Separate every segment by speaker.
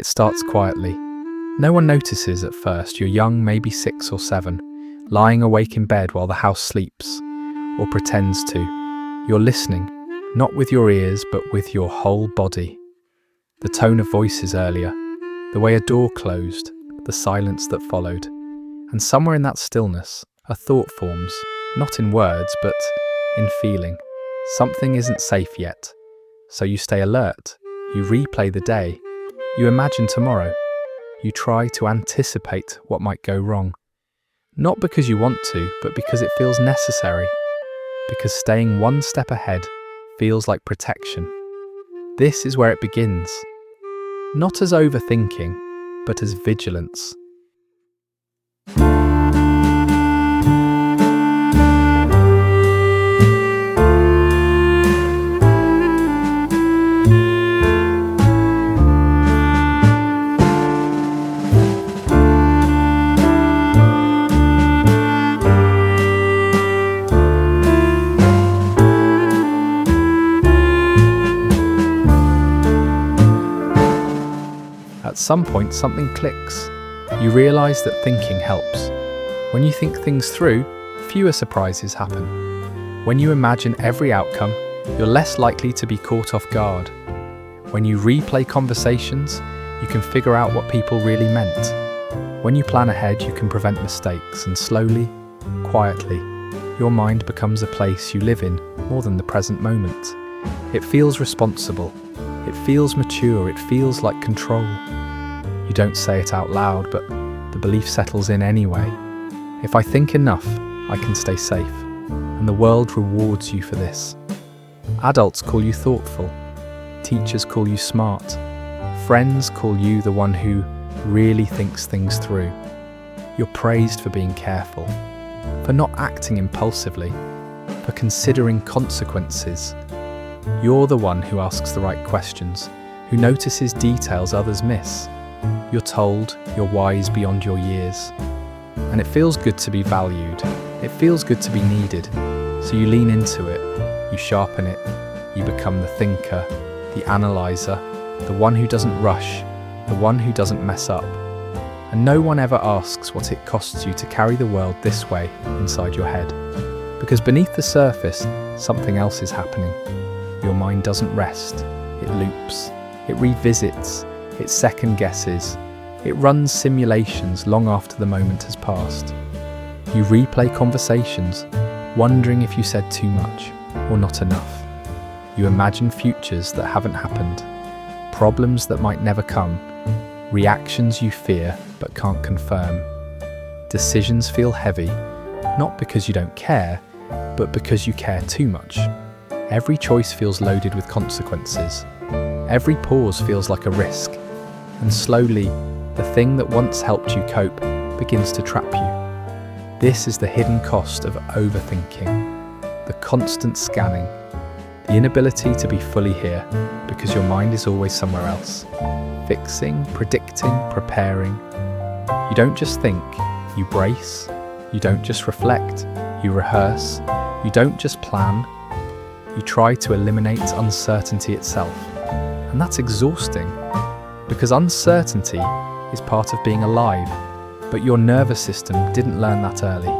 Speaker 1: It starts quietly. No one notices at first. You're young, maybe 6 or 7, lying awake in bed while the house sleeps, or pretends to. You're listening, not with your ears, but with your whole body. The tone of voices earlier, the way a door closed, the silence that followed. And somewhere in that stillness, a thought forms, not in words, but in feeling. Something isn't safe yet. So you stay alert, you replay the day, you imagine tomorrow. You try to anticipate what might go wrong. Not because you want to, but because it feels necessary. Because staying one step ahead feels like protection. This is where it begins. Not as overthinking, but as vigilance. At some point, something clicks. You realise that thinking helps. When you think things through, fewer surprises happen. When you imagine every outcome, you're less likely to be caught off guard. When you replay conversations, you can figure out what people really meant. When you plan ahead, you can prevent mistakes, and slowly, quietly, your mind becomes a place you live in more than the present moment. It feels responsible. It feels mature. It feels like control. You don't say it out loud, but the belief settles in anyway. If I think enough, I can stay safe, and the world rewards you for this. Adults call you thoughtful, teachers call you smart, friends call you the one who really thinks things through. You're praised for being careful, for not acting impulsively, for considering consequences. You're the one who asks the right questions, who notices details others miss. You're told you're wise beyond your years. And it feels good to be valued. It feels good to be needed. So you lean into it, you sharpen it, you become the thinker, the analyzer, the one who doesn't rush, the one who doesn't mess up. And no one ever asks what it costs you to carry the world this way inside your head. Because beneath the surface, something else is happening. Your mind doesn't rest. It loops. It revisits. It second guesses. It runs simulations long after the moment has passed. You replay conversations, wondering if you said too much or not enough. You imagine futures that haven't happened, problems that might never come, reactions you fear but can't confirm. Decisions feel heavy, not because you don't care, but because you care too much. Every choice feels loaded with consequences. Every pause feels like a risk. And slowly, the thing that once helped you cope begins to trap you. This is the hidden cost of overthinking, the constant scanning, the inability to be fully here because your mind is always somewhere else, fixing, predicting, preparing. You don't just think, you brace. You don't just reflect, you rehearse. You don't just plan, you try to eliminate uncertainty itself. And that's exhausting. Because uncertainty is part of being alive, but your nervous system didn't learn that early.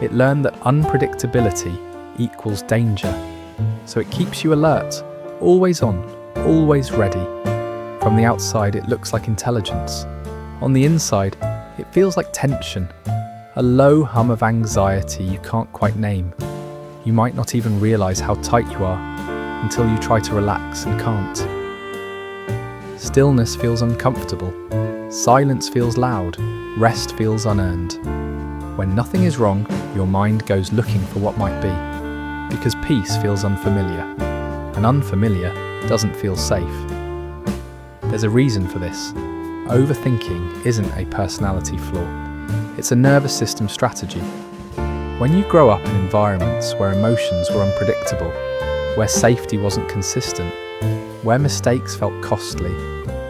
Speaker 1: It learned that unpredictability equals danger, so it keeps you alert, always on, always ready. From the outside, it looks like intelligence. On the inside, it feels like tension, a low hum of anxiety you can't quite name. You might not even realize how tight you are until you try to relax and can't. Stillness feels uncomfortable, silence feels loud, rest feels unearned. When nothing is wrong, your mind goes looking for what might be, because peace feels unfamiliar, and unfamiliar doesn't feel safe. There's a reason for this. Overthinking isn't a personality flaw, it's a nervous system strategy. When you grow up in environments where emotions were unpredictable, where safety wasn't consistent, where mistakes felt costly,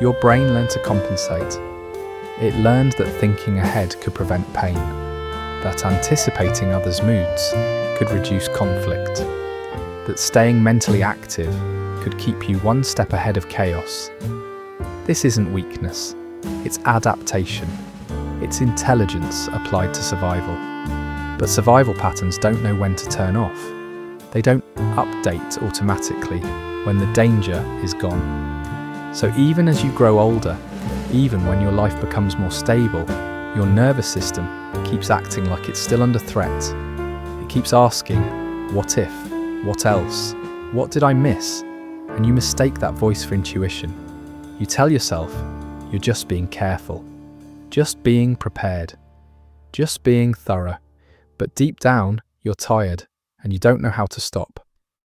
Speaker 1: your brain learned to compensate. It learned that thinking ahead could prevent pain, that anticipating others' moods could reduce conflict, that staying mentally active could keep you one step ahead of chaos. This isn't weakness, it's adaptation. It's intelligence applied to survival. But survival patterns don't know when to turn off. They don't update automatically when the danger is gone. So even as you grow older, even when your life becomes more stable, your nervous system keeps acting like it's still under threat. It keeps asking, what if? What else? What did I miss? And you mistake that voice for intuition. You tell yourself you're just being careful, just being prepared, just being thorough. But deep down, you're tired and you don't know how to stop.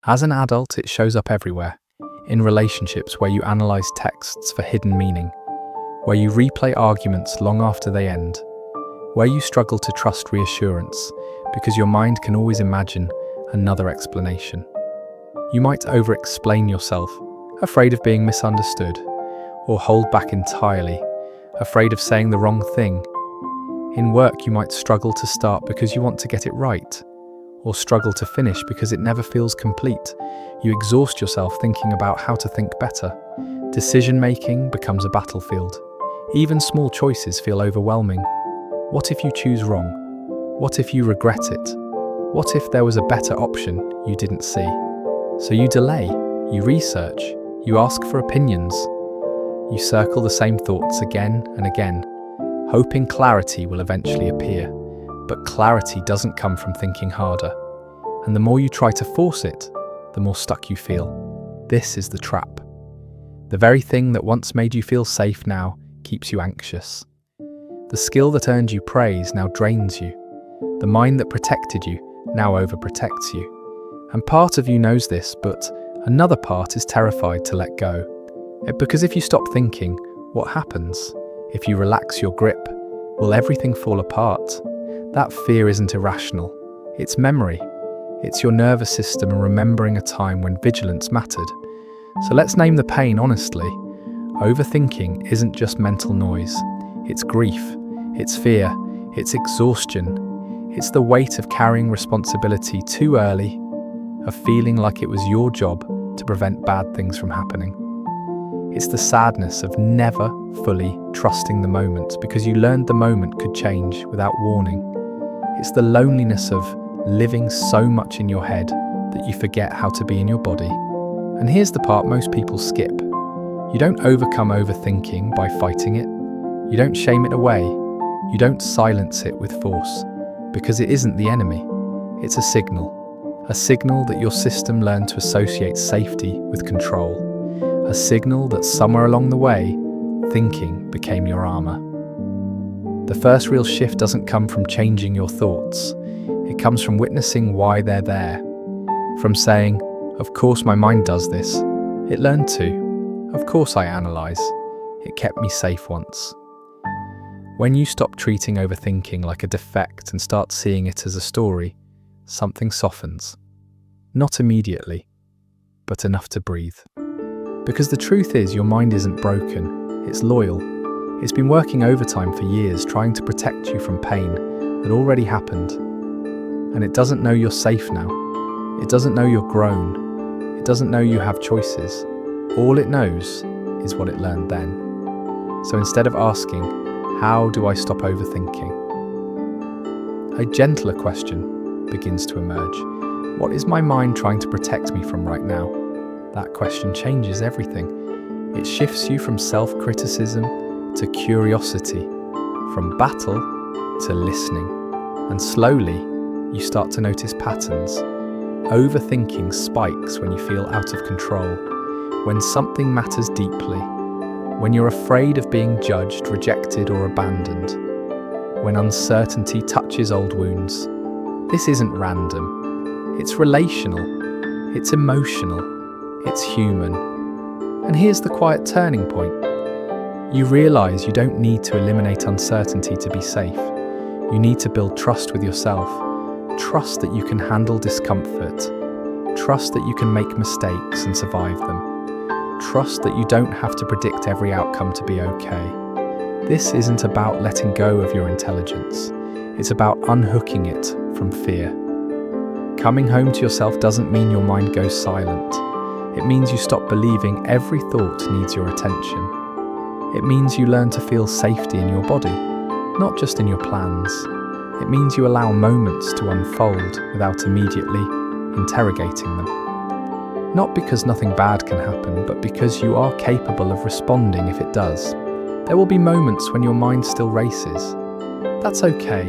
Speaker 1: As an adult, it shows up everywhere. In relationships where you analyze texts for hidden meaning, where you replay arguments long after they end, where you struggle to trust reassurance because your mind can always imagine another explanation. You might over-explain yourself, afraid of being misunderstood, or hold back entirely, afraid of saying the wrong thing. In work, you might struggle to start because you want to get it right, or struggle to finish because it never feels complete. You exhaust yourself thinking about how to think better. Decision-making becomes a battlefield. Even small choices feel overwhelming. What if you choose wrong? What if you regret it? What if there was a better option you didn't see? So you delay, you research, you ask for opinions. You circle the same thoughts again and again, hoping clarity will eventually appear. But clarity doesn't come from thinking harder. And the more you try to force it, the more stuck you feel. This is the trap. The very thing that once made you feel safe now keeps you anxious. The skill that earned you praise now drains you. The mind that protected you now overprotects you. And part of you knows this, but another part is terrified to let go. Because if you stop thinking, what happens? If you relax your grip, will everything fall apart? That fear isn't irrational. It's memory. It's your nervous system remembering a time when vigilance mattered. So let's name the pain honestly. Overthinking isn't just mental noise. It's grief. It's fear. It's exhaustion. It's the weight of carrying responsibility too early, of feeling like it was your job to prevent bad things from happening. It's the sadness of never fully trusting the moment because you learned the moment could change without warning. It's the loneliness of living so much in your head that you forget how to be in your body. And here's the part most people skip. You don't overcome overthinking by fighting it. You don't shame it away. You don't silence it with force, because it isn't the enemy. It's a signal that your system learned to associate safety with control. A signal that somewhere along the way, thinking became your armor. The first real shift doesn't come from changing your thoughts. It comes from witnessing why they're there. From saying, of course my mind does this. It learned to. Of course I analyze. It kept me safe once. When you stop treating overthinking like a defect and start seeing it as a story, something softens. Not immediately, but enough to breathe. Because the truth is, your mind isn't broken, it's loyal. It's been working overtime for years trying to protect you from pain that already happened. And it doesn't know you're safe now. It doesn't know you're grown. It doesn't know you have choices. All it knows is what it learned then. So instead of asking, how do I stop overthinking? A gentler question begins to emerge. What is my mind trying to protect me from right now? That question changes everything. It shifts you from self-criticism to curiosity, from battle to listening. And slowly, you start to notice patterns. Overthinking spikes when you feel out of control, when something matters deeply, when you're afraid of being judged, rejected, or abandoned, when uncertainty touches old wounds. This isn't random. It's relational. It's emotional. It's human. And here's the quiet turning point. You realize you don't need to eliminate uncertainty to be safe. You need to build trust with yourself. Trust that you can handle discomfort. Trust that you can make mistakes and survive them. Trust that you don't have to predict every outcome to be okay. This isn't about letting go of your intelligence. It's about unhooking it from fear. Coming home to yourself doesn't mean your mind goes silent. It means you stop believing every thought needs your attention. It means you learn to feel safety in your body, not just in your plans. It means you allow moments to unfold without immediately interrogating them. Not because nothing bad can happen, but because you are capable of responding if it does. There will be moments when your mind still races. That's okay.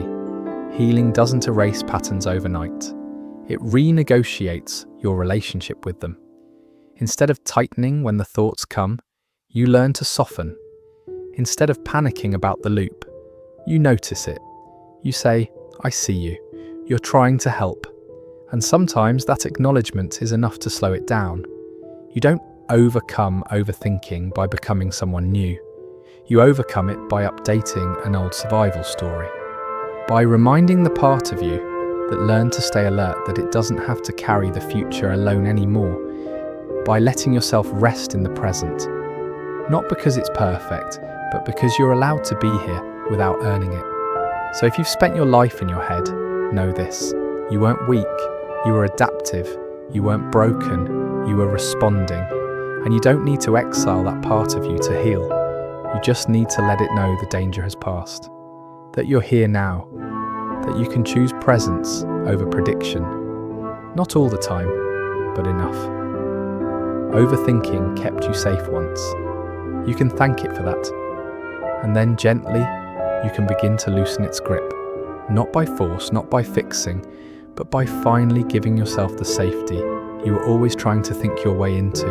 Speaker 1: Healing doesn't erase patterns overnight. It renegotiates your relationship with them. Instead of tightening when the thoughts come, you learn to soften. Instead of panicking about the loop, you notice it. You say, "I see you. You're trying to help." And sometimes that acknowledgement is enough to slow it down. You don't overcome overthinking by becoming someone new. You overcome it by updating an old survival story. By reminding the part of you that learned to stay alert that it doesn't have to carry the future alone anymore. By letting yourself rest in the present. Not because it's perfect, but because you're allowed to be here without earning it. So if you've spent your life in your head, know this. You weren't weak, you were adaptive, you weren't broken, you were responding. And you don't need to exile that part of you to heal. You just need to let it know the danger has passed. That you're here now. That you can choose presence over prediction. Not all the time, but enough. Overthinking kept you safe once. You can thank it for that. And then gently, you can begin to loosen its grip. Not by force, not by fixing, but by finally giving yourself the safety you were always trying to think your way into.